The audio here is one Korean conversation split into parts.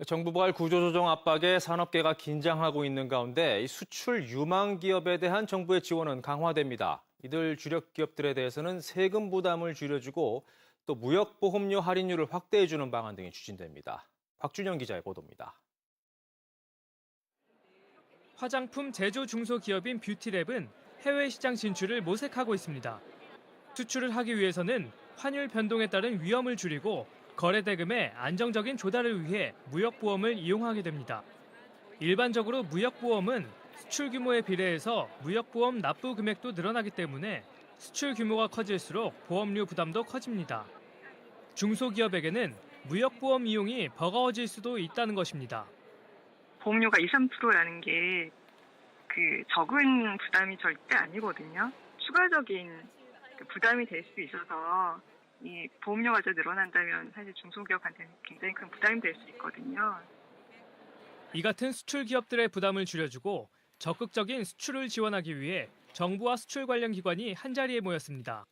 정부발 구조조정 압박에 산업계가 긴장하고 있는 가운데 이 수출 유망 기업에 대한 정부의 지원은 강화됩니다. 이들 주력 기업들에 대해서는 세금 부담을 줄여주고 또 무역보험료 할인율을 확대해주는 방안 등이 추진됩니다. 곽준영 기자의 보도입니다. 화장품 제조 중소기업인 뷰티랩은 해외 시장 진출을 모색하고 있습니다. 수출을 하기 위해서는 환율 변동에 따른 위험을 줄이고 거래 대금의 안정적인 조달을 위해 무역보험을 이용하게 됩니다. 일반적으로 무역보험은 수출 규모에 비례해서 무역보험 납부 금액도 늘어나기 때문에 수출 규모가 커질수록 보험료 부담도 커집니다. 중소기업에게는 무역보험 이용이 버거워질 수도 있다는 것입니다. 보험료가 2, 3%라는 게 적은 부담이 절대 아니거든요. 추가적인 부담이 될 수 있어서 이 보험료가 더 늘어난다면 사실 중소기업한테는 굉장히 큰 부담이 될 수 있거든요. 이 같은 수출 기업들의 부담을 줄여주고 적극적인 수출을 지원하기 위해 정부와 수출 관련 기관이 한자리에 모였습니다.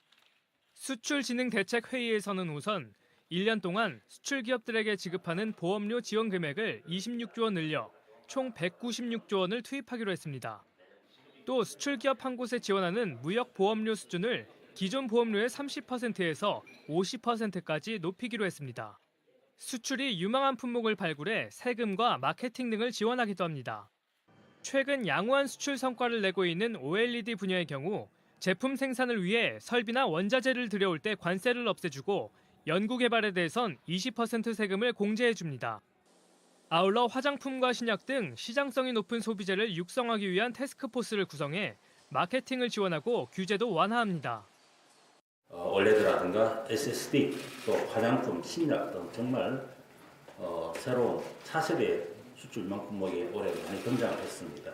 수출진흥대책회의에서는 우선 1년 동안 수출 기업들에게 지급하는 보험료 지원 금액을 26조 원 늘려 총 196조 원을 투입하기로 했습니다. 또 수출 기업 한 곳에 지원하는 무역 보험료 수준을 기존 보험료의 30%에서 50%까지 높이기로 했습니다. 수출이 유망한 품목을 발굴해 세금과 마케팅 등을 지원하기도 합니다. 최근 양호한 수출 성과를 내고 있는 OLED 분야의 경우 제품 생산을 위해 설비나 원자재를 들여올 때 관세를 없애주고 연구개발에 대해선 20% 세금을 공제해줍니다. 아울러 화장품과 신약 등 시장성이 높은 소비재를 육성하기 위한 태스크포스를 구성해 마케팅을 지원하고 규제도 완화합니다. OLED라든가 SSD, 또 화장품, 신약 등 정말 새로운 차세대 수출 유망 품목이 올해 많이 등장을 했습니다.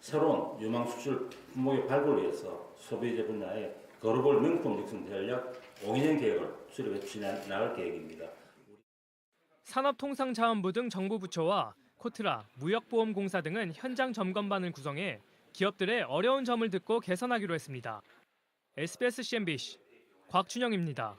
새로운 유망 수출 품목의 발굴을 위해서 소비재 분야의 글로벌 명품 육성 전략 5개년 계획을 수립해 추진해 나갈 계획입니다. 산업통상자원부 등 정부 부처와 코트라, 무역보험공사 등은 현장 점검반을 구성해 기업들의 어려운 점을 듣고 개선하기로 했습니다. SBS CNBC 곽준영입니다.